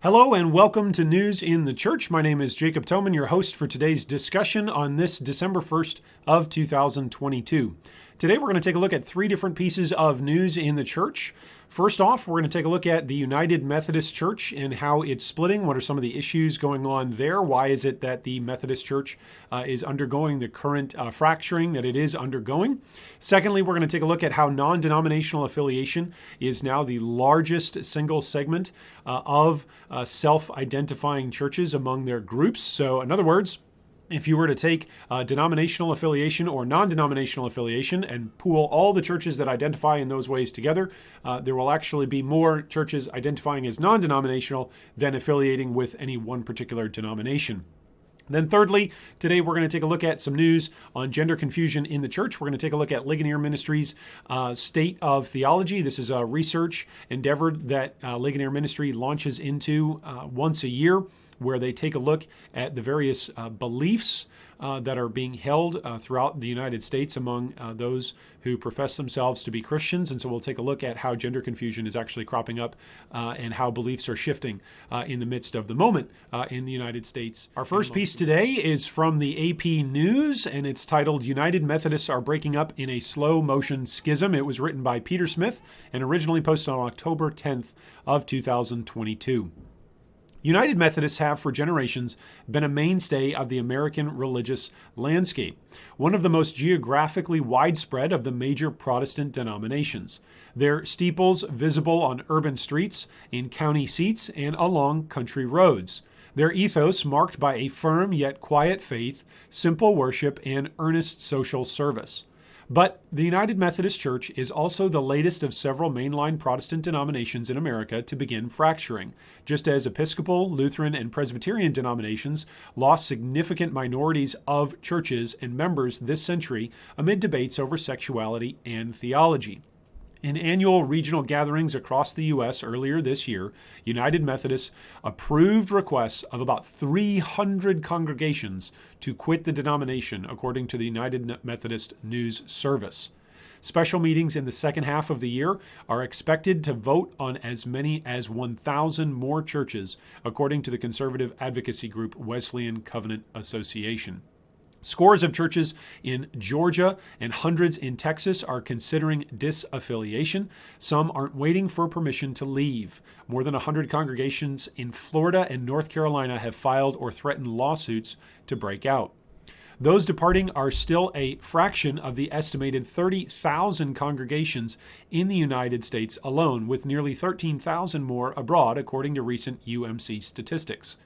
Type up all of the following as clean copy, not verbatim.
Hello and welcome to News in the Church. My name is Jacob Toman, your host for today's discussion on this December 1st of 2022. Today we're going to take a look at three different pieces of news in the church. First off, we're going to take a look at the United Methodist Church and how it's splitting. What are some of the issues going on there? Why is it that the Methodist Church is undergoing the current fracturing that it is undergoing? Secondly, we're going to take a look at how non-denominational affiliation is now the largest single segment of self-identifying churches among their groups. So in other words, if you were to take denominational affiliation or non-denominational affiliation and pool all the churches that identify in those ways together, there will actually be more churches identifying as non-denominational than affiliating with any one particular denomination. Then thirdly, today we're going to take a look at some news on gender confusion in the church. We're going to take a look at Ligonier Ministries' State of Theology. This is a research endeavor that Ligonier Ministry launches into once a year, where they take a look at the various beliefs that are being held throughout the United States among those who profess themselves to be Christians. And so we'll take a look at how gender confusion is actually cropping up and how beliefs are shifting in the midst of the moment in the United States. Our first piece today is from the AP News, and it's titled, "United Methodists Are Breaking Up in a Slow Motion Schism." It was written by Peter Smith and originally posted on October 10th of 2022. United Methodists have for generations been a mainstay of the American religious landscape, one of the most geographically widespread of the major Protestant denominations. Their steeples visible on urban streets, in county seats, and along country roads. Their ethos marked by a firm yet quiet faith, simple worship, and earnest social service. But the United Methodist Church is also the latest of several mainline Protestant denominations in America to begin fracturing, just as Episcopal, Lutheran, and Presbyterian denominations lost significant minorities of churches and members this century amid debates over sexuality and theology. In annual regional gatherings across the U.S. earlier this year, United Methodists approved requests of about 300 congregations to quit the denomination, according to the United Methodist News Service. Special meetings in the second half of the year are expected to vote on as many as 1,000 more churches, according to the conservative advocacy group Wesleyan Covenant Association. Scores of churches in Georgia and hundreds in Texas are considering disaffiliation. Some aren't waiting for permission to leave. More than 100 congregations in Florida and North Carolina have filed or threatened lawsuits to break out. Those departing are still a fraction of the estimated 30,000 congregations in the United States alone, with nearly 13,000 more abroad, according to recent UMC statistics.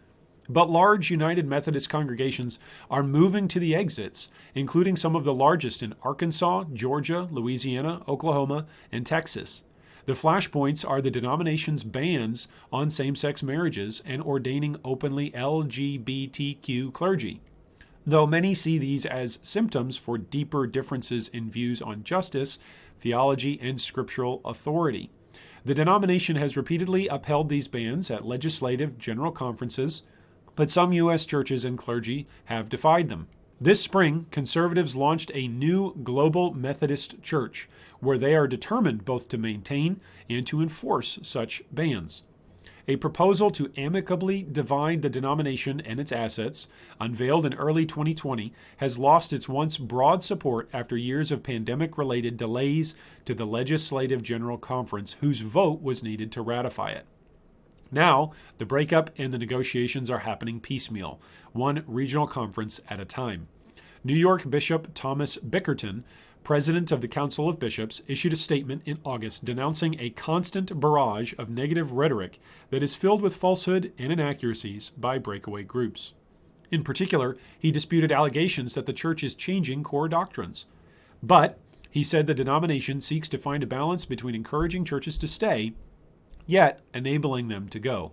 But large United Methodist congregations are moving to the exits, including some of the largest in Arkansas, Georgia, Louisiana, Oklahoma, and Texas. The flashpoints are the denomination's bans on same-sex marriages and ordaining openly LGBTQ clergy, though many see these as symptoms for deeper differences in views on justice, theology, and scriptural authority. The denomination has repeatedly upheld these bans at legislative general conferences, but some U.S. churches and clergy have defied them. This spring, conservatives launched a new global Methodist church, where they are determined both to maintain and to enforce such bans. A proposal to amicably divide the denomination and its assets, unveiled in early 2020, has lost its once broad support after years of pandemic-related delays to the Legislative General Conference, whose vote was needed to ratify it. Now, the breakup and the negotiations are happening piecemeal, one regional conference at a time. New York Bishop Thomas Bickerton, president of the Council of Bishops, issued a statement in August denouncing a constant barrage of negative rhetoric that is filled with falsehood and inaccuracies by breakaway groups. In particular, he disputed allegations that the church is changing core doctrines. But he said the denomination seeks to find a balance between encouraging churches to stay yet enabling them to go.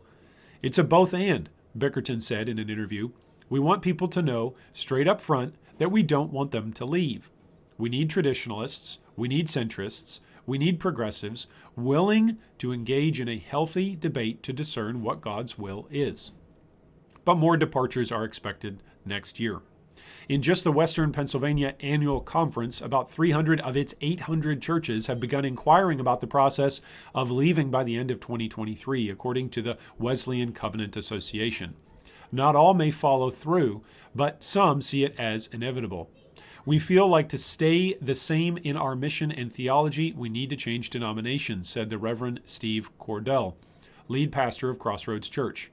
"It's a both and," Bickerton said in an interview. "We want people to know straight up front that we don't want them to leave. We need traditionalists, we need centrists, we need progressives willing to engage in a healthy debate to discern what God's will is." But more departures are expected next year. In just the Western Pennsylvania Annual Conference, about 300 of its 800 churches have begun inquiring about the process of leaving by the end of 2023, according to the Wesleyan Covenant Association. Not all may follow through, but some see it as inevitable. We feel like to stay the same in our mission and theology, we need to change denominations, said the Reverend Steve Cordell, lead pastor of Crossroads Church.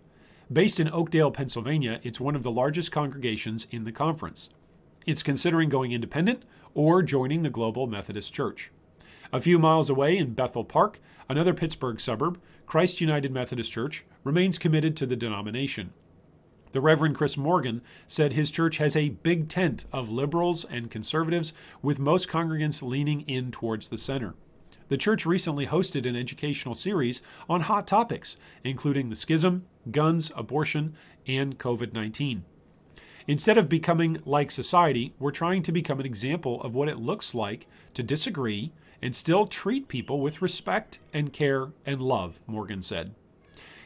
Based in Oakdale, Pennsylvania, it's one of the largest congregations in the conference. It's considering going independent or joining the Global Methodist Church. A few miles away in Bethel Park, another Pittsburgh suburb, Christ United Methodist Church remains committed to the denomination. The Reverend Chris Morgan said his church has a big tent of liberals and conservatives, with most congregants leaning in towards the center. The church recently hosted an educational series on hot topics, including the schism, guns, abortion, and COVID-19. Instead of becoming like society, we're trying to become an example of what it looks like to disagree and still treat people with respect and care and love, Morgan said.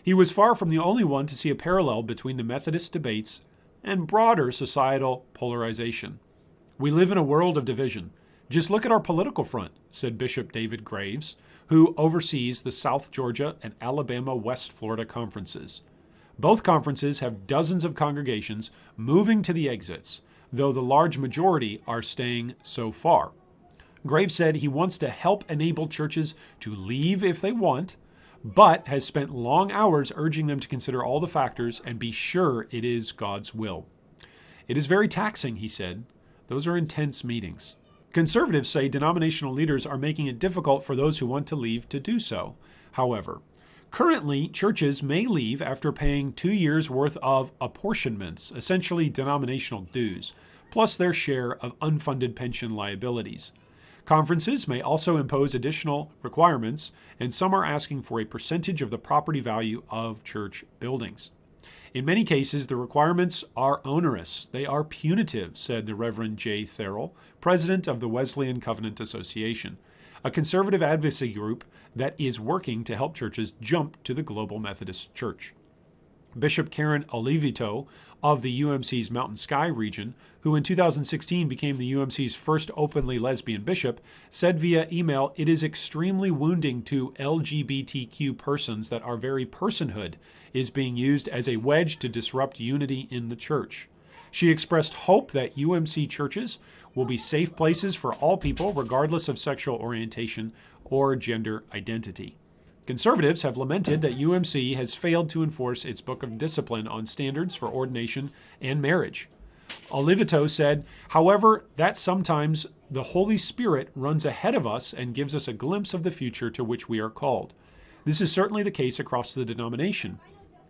He was far from the only one to see a parallel between the Methodist debates and broader societal polarization. We live in a world of division. Just look at our political front, said Bishop David Graves, who oversees the South Georgia and Alabama West Florida conferences. Both conferences have dozens of congregations moving to the exits, though the large majority are staying so far. Graves said he wants to help enable churches to leave if they want, but has spent long hours urging them to consider all the factors and be sure it is God's will. It is very taxing, he said. Those are intense meetings. Conservatives say denominational leaders are making it difficult for those who want to leave to do so. However, currently, churches may leave after paying 2 years' worth of apportionments, essentially denominational dues, plus their share of unfunded pension liabilities. Conferences may also impose additional requirements, and some are asking for a percentage of the property value of church buildings. In many cases, the requirements are onerous. They are punitive, said the Reverend J. Therrell, president of the Wesleyan Covenant Association, a conservative advocacy group that is working to help churches jump to the Global Methodist Church. Bishop Karen Olivito of the UMC's Mountain Sky region, who in 2016 became the UMC's first openly lesbian bishop, said via email, "It is extremely wounding to LGBTQ persons that our very personhood is being used as a wedge to disrupt unity in the church." She expressed hope that UMC churches will be safe places for all people, regardless of sexual orientation or gender identity. Conservatives have lamented that UMC has failed to enforce its book of discipline on standards for ordination and marriage. Olivito said, however, that sometimes the Holy Spirit runs ahead of us and gives us a glimpse of the future to which we are called. This is certainly the case across the denomination,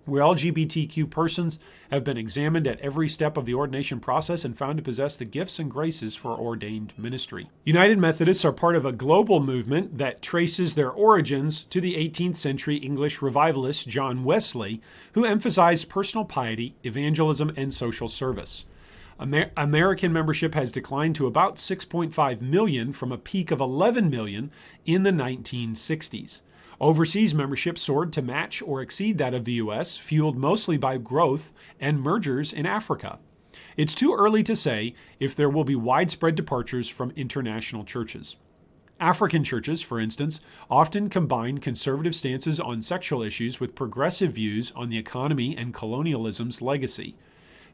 where LGBTQ persons have been examined at every step of the ordination process and found to possess the gifts and graces for ordained ministry. United Methodists are part of a global movement that traces their origins to the 18th century English revivalist John Wesley, who emphasized personal piety, evangelism, and social service. American membership has declined to about 6.5 million from a peak of 11 million in the 1960s. Overseas membership soared to match or exceed that of the U.S., fueled mostly by growth and mergers in Africa. It's too early to say if there will be widespread departures from international churches. African churches, for instance, often combine conservative stances on sexual issues with progressive views on the economy and colonialism's legacy.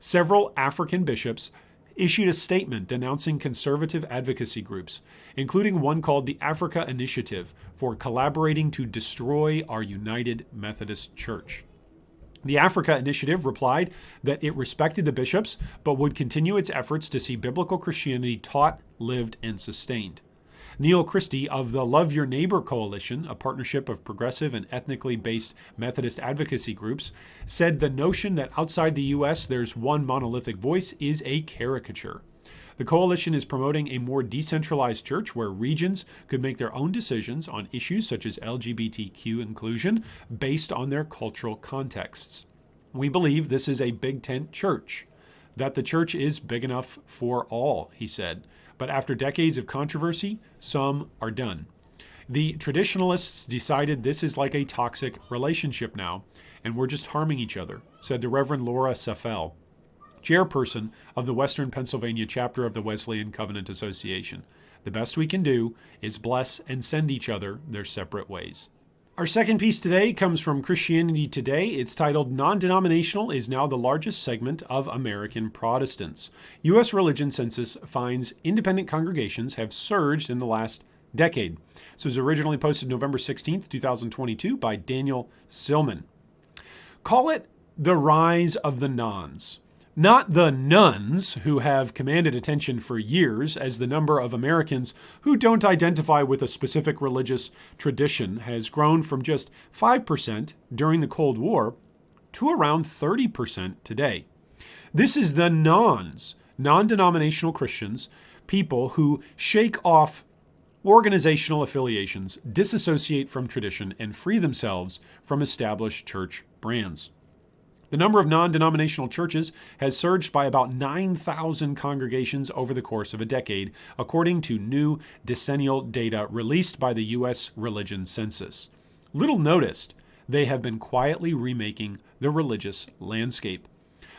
Several African bishops issued a statement denouncing conservative advocacy groups, including one called the Africa Initiative, for collaborating to destroy our United Methodist Church. The Africa Initiative replied that it respected the bishops, but would continue its efforts to see biblical Christianity taught, lived, and sustained. Neil Christie of the Love Your Neighbor Coalition, a partnership of progressive and ethnically based Methodist advocacy groups, said the notion that outside the U.S. there's one monolithic voice is a caricature. The coalition is promoting a more decentralized church where regions could make their own decisions on issues such as LGBTQ inclusion based on their cultural contexts. We believe this is a big tent church, that the church is big enough for all, he said. But after decades of controversy, some are done. The traditionalists decided this is like a toxic relationship now, and we're just harming each other, said the Reverend Laura Safel, chairperson of the Western Pennsylvania chapter of the Wesleyan Covenant Association. The best we can do is bless and send each other their separate ways. Our second piece today comes from Christianity Today. It's titled, "Non-Denominational is Now the Largest Segment of American Protestants. U.S. Religion Census Finds Independent Congregations Have Surged in the Last Decade." This was originally posted November 16th, 2022 by Daniel Silman. Call it the rise of the nons. Not the nuns, who have commanded attention for years as the number of Americans who don't identify with a specific religious tradition has grown from just 5% during the Cold War to around 30% today. This is the nons, non-denominational Christians, people who shake off organizational affiliations, disassociate from tradition, and free themselves from established church brands. The number of non-denominational churches has surged by about 9,000 congregations over the course of a decade, according to new decennial data released by the U.S. Religion Census. Little noticed, they have been quietly remaking the religious landscape.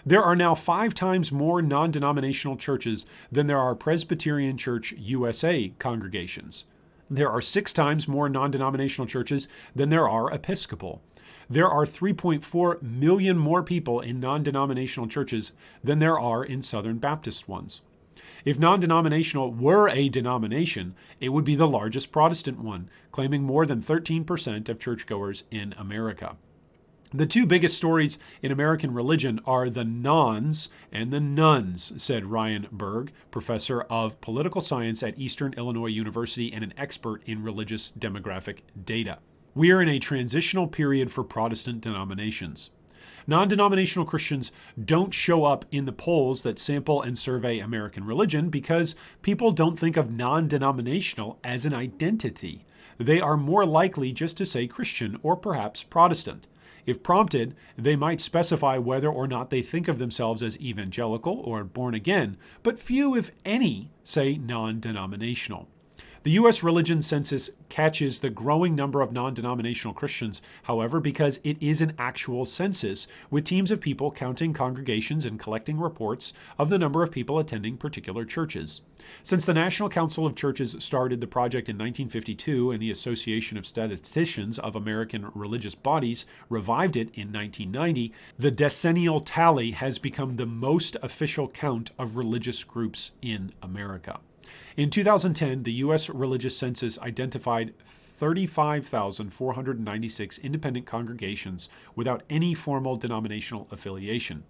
There are now 5 times more non-denominational churches than there are Presbyterian Church USA congregations. There are 6 times more non-denominational churches than there are Episcopal. There are 3.4 million more people in non-denominational churches than there are in Southern Baptist ones. If non-denominational were a denomination, it would be the largest Protestant one, claiming more than 13% of churchgoers in America. The 2 biggest stories in American religion are the nons and the nuns, said Ryan Berg, professor of political science at Eastern Illinois University and an expert in religious demographic data. We are in a transitional period for Protestant denominations. Non-denominational Christians don't show up in the polls that sample and survey American religion because people don't think of non-denominational as an identity. They are more likely just to say Christian or perhaps Protestant. If prompted, they might specify whether or not they think of themselves as evangelical or born again, but few, if any, say non-denominational. The U.S. Religion Census catches the growing number of non-denominational Christians, however, because it is an actual census with teams of people counting congregations and collecting reports of the number of people attending particular churches. Since the National Council of Churches started the project in 1952 and the Association of Statisticians of American Religious Bodies revived it in 1990, the decennial tally has become the most official count of religious groups in America. In 2010, the U.S. Religious Census identified 35,496 independent congregations without any formal denominational affiliation.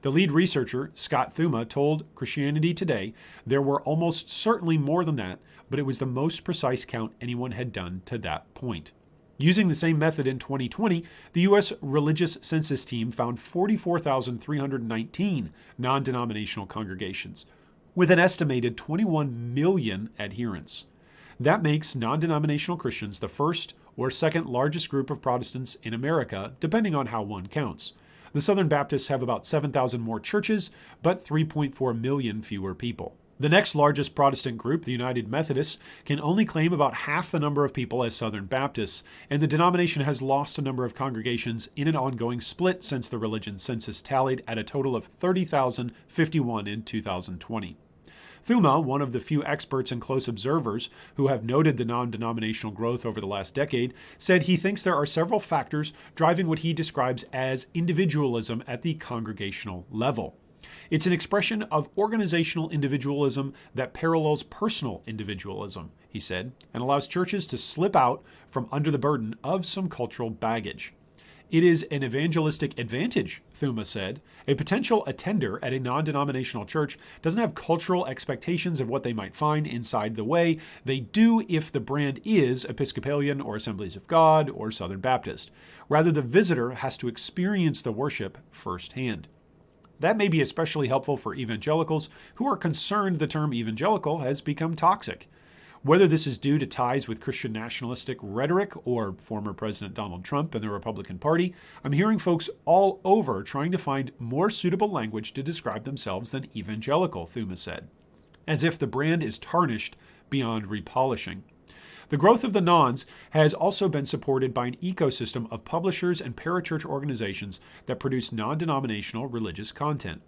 The lead researcher, Scott Thuma, told Christianity Today there were almost certainly more than that, but it was the most precise count anyone had done to that point. Using the same method in 2020, the U.S. Religious Census team found 44,319 non-denominational congregations, with an estimated 21 million adherents. That makes non-denominational Christians the first or second largest group of Protestants in America, depending on how one counts. The Southern Baptists have about 7,000 more churches, but 3.4 million fewer people. The next largest Protestant group, the United Methodists, can only claim about half the number of people as Southern Baptists, and the denomination has lost a number of congregations in an ongoing split since the religion census tallied at a total of 30,051 in 2020. Thuma, one of the few experts and close observers who have noted the non-denominational growth over the last decade, said he thinks there are several factors driving what he describes as individualism at the congregational level. It's an expression of organizational individualism that parallels personal individualism, he said, and allows churches to slip out from under the burden of some cultural baggage. It is an evangelistic advantage, Thuma said. A potential attender at a non-denominational church doesn't have cultural expectations of what they might find inside the way they do if the brand is Episcopalian or Assemblies of God or Southern Baptist. Rather, the visitor has to experience the worship firsthand. That may be especially helpful for evangelicals who are concerned the term evangelical has become toxic. Whether this is due to ties with Christian nationalistic rhetoric or former President Donald Trump and the Republican Party, I'm hearing folks all over trying to find more suitable language to describe themselves than evangelical, Thuma said, as if the brand is tarnished beyond repolishing. The growth of the nons has also been supported by an ecosystem of publishers and parachurch organizations that produce non-denominational religious content.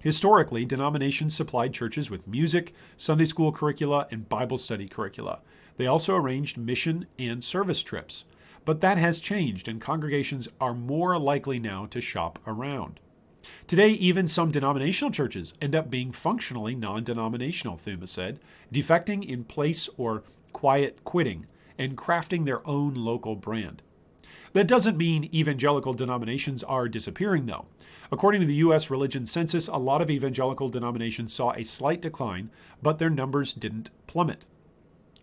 Historically, denominations supplied churches with music, Sunday school curricula, and Bible study curricula. They also arranged mission and service trips. But that has changed, and congregations are more likely now to shop around. Today, even some denominational churches end up being functionally non-denominational, Thuma said, defecting in place or quiet quitting, and crafting their own local brand. That doesn't mean evangelical denominations are disappearing, though. According to the U.S. Religion Census, a lot of evangelical denominations saw a slight decline, but their numbers didn't plummet.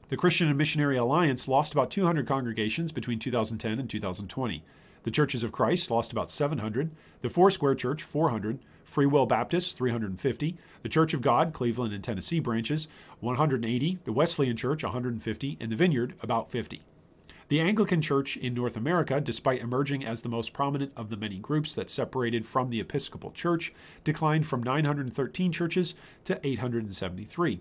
The Christian and Missionary Alliance lost about 200 congregations between 2010 and 2020. The Churches of Christ lost about 700, the Foursquare Church 400, Free Will Baptist 350, the Church of God, Cleveland and Tennessee branches 180, the Wesleyan Church 150, and the Vineyard about 50. The Anglican Church in North America, despite emerging as the most prominent of the many groups that separated from the Episcopal Church, declined from 913 churches to 873.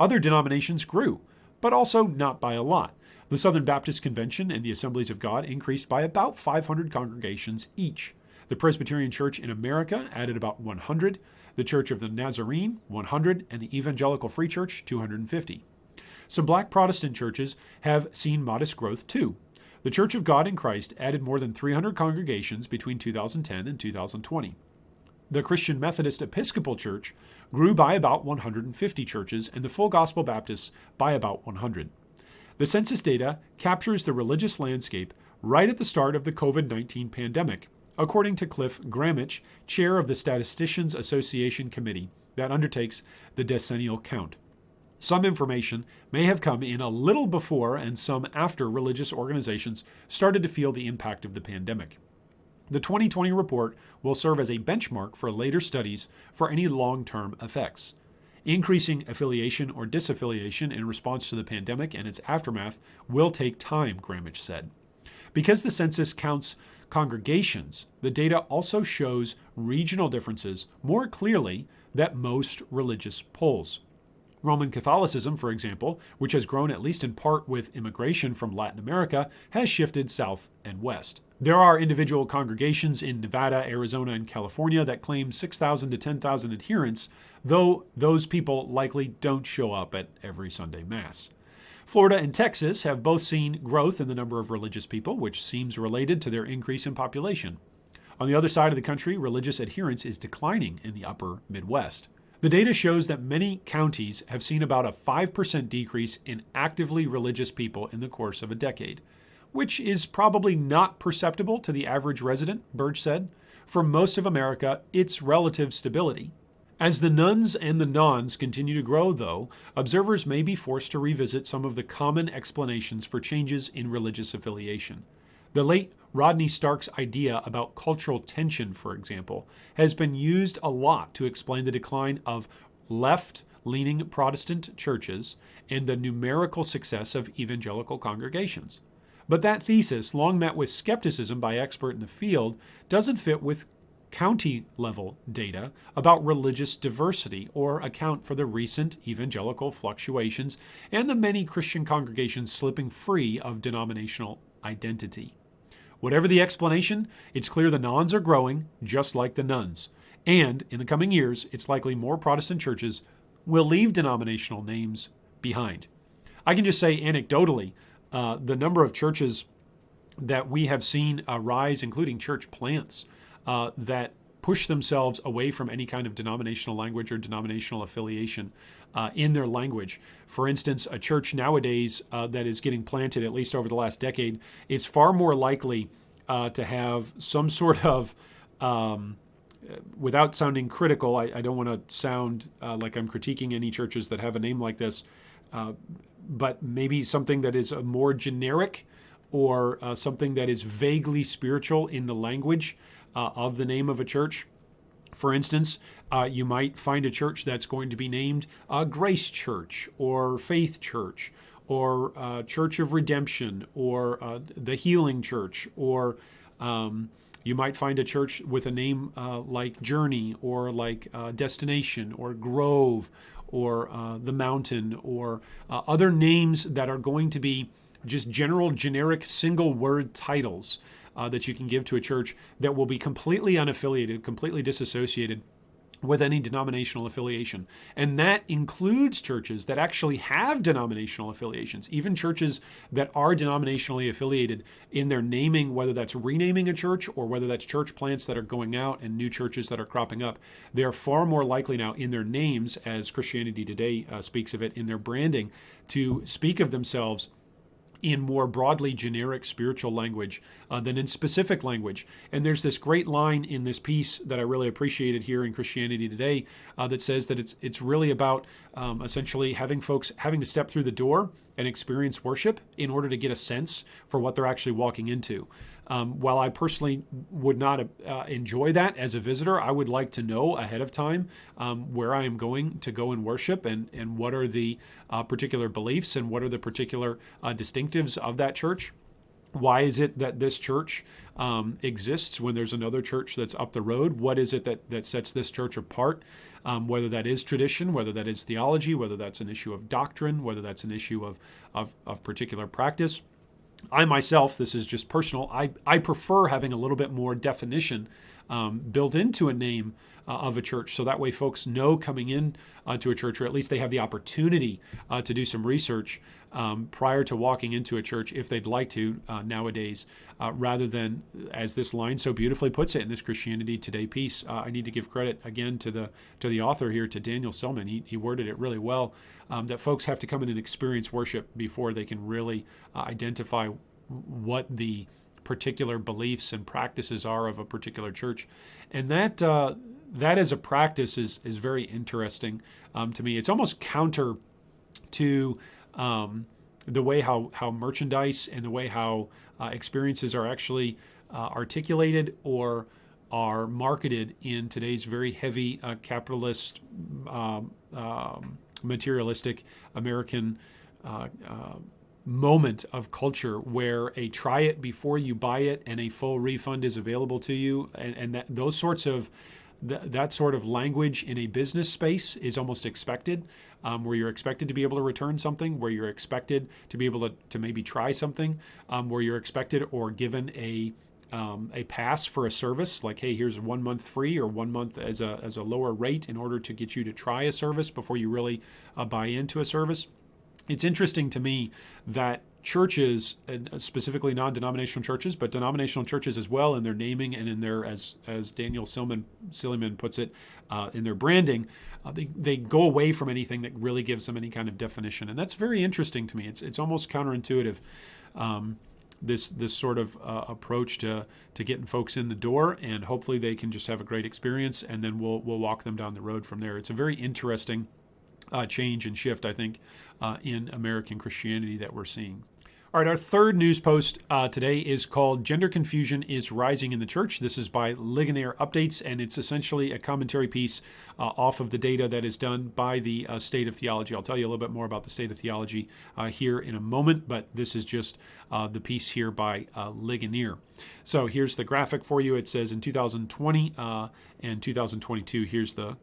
Other denominations grew, but also not by a lot. The Southern Baptist Convention and the Assemblies of God increased by about 500 congregations each. The Presbyterian Church in America added about 100, the Church of the Nazarene 100, and the Evangelical Free Church 250. Some black Protestant churches have seen modest growth too. The Church of God in Christ added more than 300 congregations between 2010 and 2020. The Christian Methodist Episcopal Church grew by about 150 churches, and the Full Gospel Baptists by about 100. The census data captures the religious landscape right at the start of the COVID-19 pandemic, according to Cliff Gramich, chair of the Statisticians Association Committee that undertakes the decennial count. Some information may have come in a little before and some after religious organizations started to feel the impact of the pandemic. The 2020 report will serve as a benchmark for later studies for any long-term effects. Increasing affiliation or disaffiliation in response to the pandemic and its aftermath will take time, Gramich said. Because the census counts congregations, the data also shows regional differences more clearly than most religious polls. Roman Catholicism, for example, which has grown at least in part with immigration from Latin America, has shifted south and west. There are individual congregations in Nevada, Arizona, and California that claim 6,000 to 10,000 adherents, though those people likely don't show up at every Sunday Mass. Florida and Texas have both seen growth in the number of religious people, which seems related to their increase in population. On the other side of the country, religious adherence is declining in the upper Midwest. The data shows that many counties have seen about a 5% decrease in actively religious people in the course of a decade, which is probably not perceptible to the average resident, Burge said. For most of America, it's relative stability. As the nones and the nons continue to grow, though, observers may be forced to revisit some of the common explanations for changes in religious affiliation. The late Rodney Stark's idea about cultural tension, for example, has been used a lot to explain the decline of left-leaning Protestant churches and the numerical success of evangelical congregations. But that thesis, long met with skepticism by experts in the field, doesn't fit with county-level data about religious diversity or account for the recent evangelical fluctuations and the many Christian congregations slipping free of denominational identity. Whatever the explanation, it's clear the nons are growing, just like the nuns. And in the coming years, it's likely more Protestant churches will leave denominational names behind. I can just say anecdotally, the number of churches that we have seen rise, including church plants, that push themselves away from any kind of denominational language or denominational affiliation in their language. For instance, a church nowadays that is getting planted, at least over the last decade, it's far more likely to have some sort of, without sounding critical, I don't want to sound like I'm critiquing any churches that have a name like this, but maybe something that is more generic or something that is vaguely spiritual in the language of the name of a church. For instance, you might find a church that's going to be named Grace Church or Faith Church or Church of Redemption or the Healing Church, or you might find a church with a name like Journey or like Destination or Grove or The Mountain or other names that are going to be just general, generic, single-word titles that you can give to a church that will be completely unaffiliated, completely disassociated with any denominational affiliation. And that includes churches that actually have denominational affiliations, even churches that are denominationally affiliated in their naming, whether that's renaming a church or whether that's church plants that are going out and new churches that are cropping up. They're far more likely now in their names, as Christianity Today speaks of it, in their branding, to speak of themselves in more broadly generic spiritual language than in specific language. And there's this great line in this piece that I really appreciated here in Christianity Today that says that it's really about essentially having folks having to step through the door and experience worship in order to get a sense for what they're actually walking into. While I personally would not enjoy that as a visitor, I would like to know ahead of time where I am going to go and worship and what are the particular beliefs and what are the particular distinctives of that church. Why is it that this church exists when there's another church that's up the road? What is it that sets this church apart? Whether that is tradition, whether that is theology, whether that's an issue of doctrine, whether that's an issue of particular practice. I myself, this is just personal, I prefer having a little bit more definition built into a name of a church. So that way folks know coming in to a church, or at least they have the opportunity to do some research prior to walking into a church if they'd like to nowadays, rather than, as this line so beautifully puts it in this Christianity Today piece. I need to give credit again to the author here, to Daniel Silman. He worded it really well, that folks have to come in and experience worship before they can really identify what the particular beliefs and practices are of a particular church. And that as a practice is very interesting to me. It's almost counter to the way how merchandise and the way how experiences are actually articulated or are marketed in today's very heavy capitalist, materialistic American moment of culture, where a try it before you buy it and a full refund is available to you, and that sort of language in a business space is almost expected, where you're expected to be able to return something, where you're expected to be able to maybe try something, where you're expected or given a pass for a service, like, hey, here's 1 month free or 1 month as a lower rate in order to get you to try a service before you really buy into a service. It's interesting to me that churches, and specifically non-denominational churches, but denominational churches as well, in their naming and in their, as Daniel Silman puts it, in their branding, they go away from anything that really gives them any kind of definition, and that's very interesting to me. It's almost counterintuitive. This sort of approach to getting folks in the door, and hopefully they can just have a great experience, and then we'll walk them down the road from there. It's a very interesting change and shift, I think, in American Christianity that we're seeing. All right, our third news post today is called Gender Confusion is Rising in the Church. This is by Ligonier Updates, and it's essentially a commentary piece off of the data that is done by the State of Theology. I'll tell you a little bit more about the State of Theology here in a moment, but this is just the piece here by Ligonier. So here's the graphic for you. It says in 2020 and 2022, here's the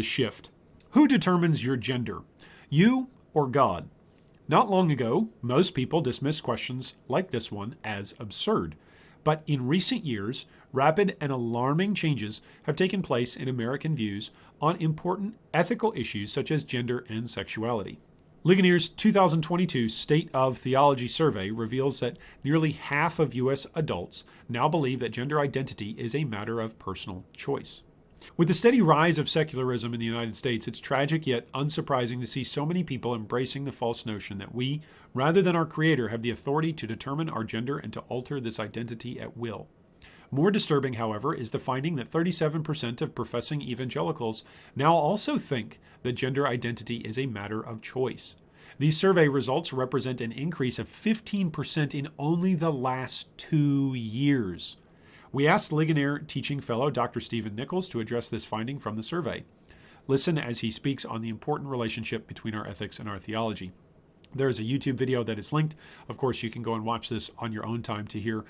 shift. Who determines your gender? You or God? Not long ago, most people dismissed questions like this one as absurd. But in recent years, rapid and alarming changes have taken place in American views on important ethical issues such as gender and sexuality. Ligonier's 2022 State of Theology survey reveals that nearly half of U.S. adults now believe that gender identity is a matter of personal choice. With the steady rise of secularism in the United States, it's tragic yet unsurprising to see so many people embracing the false notion that we, rather than our Creator, have the authority to determine our gender and to alter this identity at will. More disturbing, however, is the finding that 37% of professing evangelicals now also think that gender identity is a matter of choice. These survey results represent an increase of 15% in only the last 2 years. We asked Ligonier teaching fellow Dr. Stephen Nichols to address this finding from the survey. Listen as he speaks on the important relationship between our ethics and our theology. There is a YouTube video that is linked. Of course, you can go and watch this on your own time to hear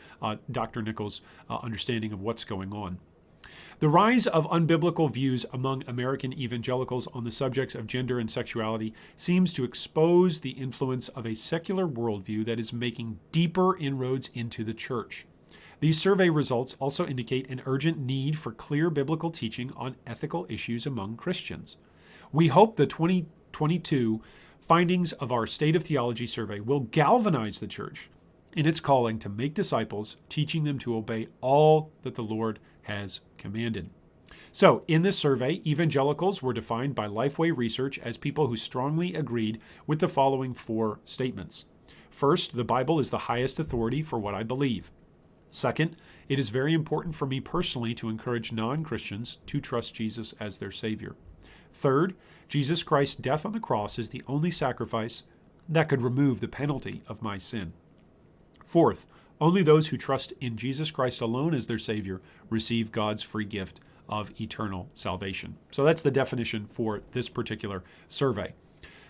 Dr. Nichols' understanding of what's going on. The rise of unbiblical views among American evangelicals on the subjects of gender and sexuality seems to expose the influence of a secular worldview that is making deeper inroads into the church. These survey results also indicate an urgent need for clear biblical teaching on ethical issues among Christians. We hope the 2022 findings of our State of Theology survey will galvanize the church in its calling to make disciples, teaching them to obey all that the Lord has commanded. So, in this survey, evangelicals were defined by Lifeway Research as people who strongly agreed with the following 4 statements. First, the Bible is the highest authority for what I believe. Second, it is very important for me personally to encourage non-Christians to trust Jesus as their Savior. Third, Jesus Christ's death on the cross is the only sacrifice that could remove the penalty of my sin. Fourth, only those who trust in Jesus Christ alone as their Savior receive God's free gift of eternal salvation. So that's the definition for this particular survey.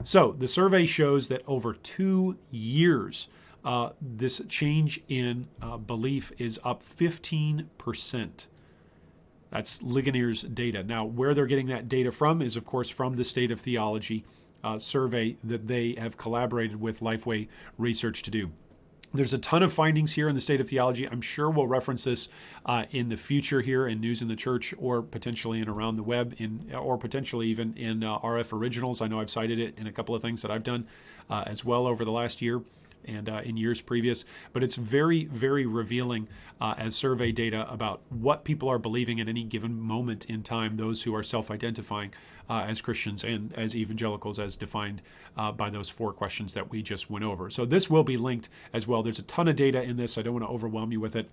So the survey shows that over 2 years, this change in belief is up 15%. That's Ligonier's data. Now, where they're getting that data from is, of course, from the State of Theology survey that they have collaborated with Lifeway Research to do. There's a ton of findings here in the State of Theology. I'm sure we'll reference this in the future here in News in the Church, or potentially in Around the Web, or potentially even in RF Originals. I know I've cited it in a couple of things that I've done as well over the last year and in years previous. But it's very, very revealing as survey data about what people are believing at any given moment in time, those who are self-identifying as Christians and as evangelicals as defined by those 4 questions that we just went over. So this will be linked as well. There's a ton of data in this. I don't want to overwhelm you with it.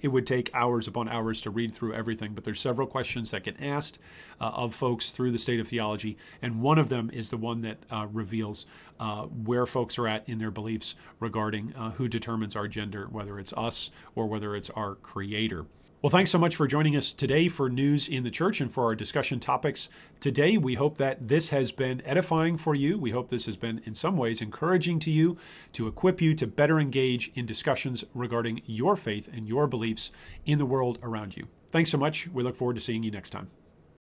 It would take hours upon hours to read through everything, but there's several questions that get asked of folks through the State of Theology, and one of them is the one that reveals where folks are at in their beliefs regarding who determines our gender, whether it's us or whether it's our Creator. Well, thanks so much for joining us today for News in the Church and for our discussion topics today. We hope that this has been edifying for you. We hope this has been in some ways encouraging to you, to equip you to better engage in discussions regarding your faith and your beliefs in the world around you. Thanks so much. We look forward to seeing you next time.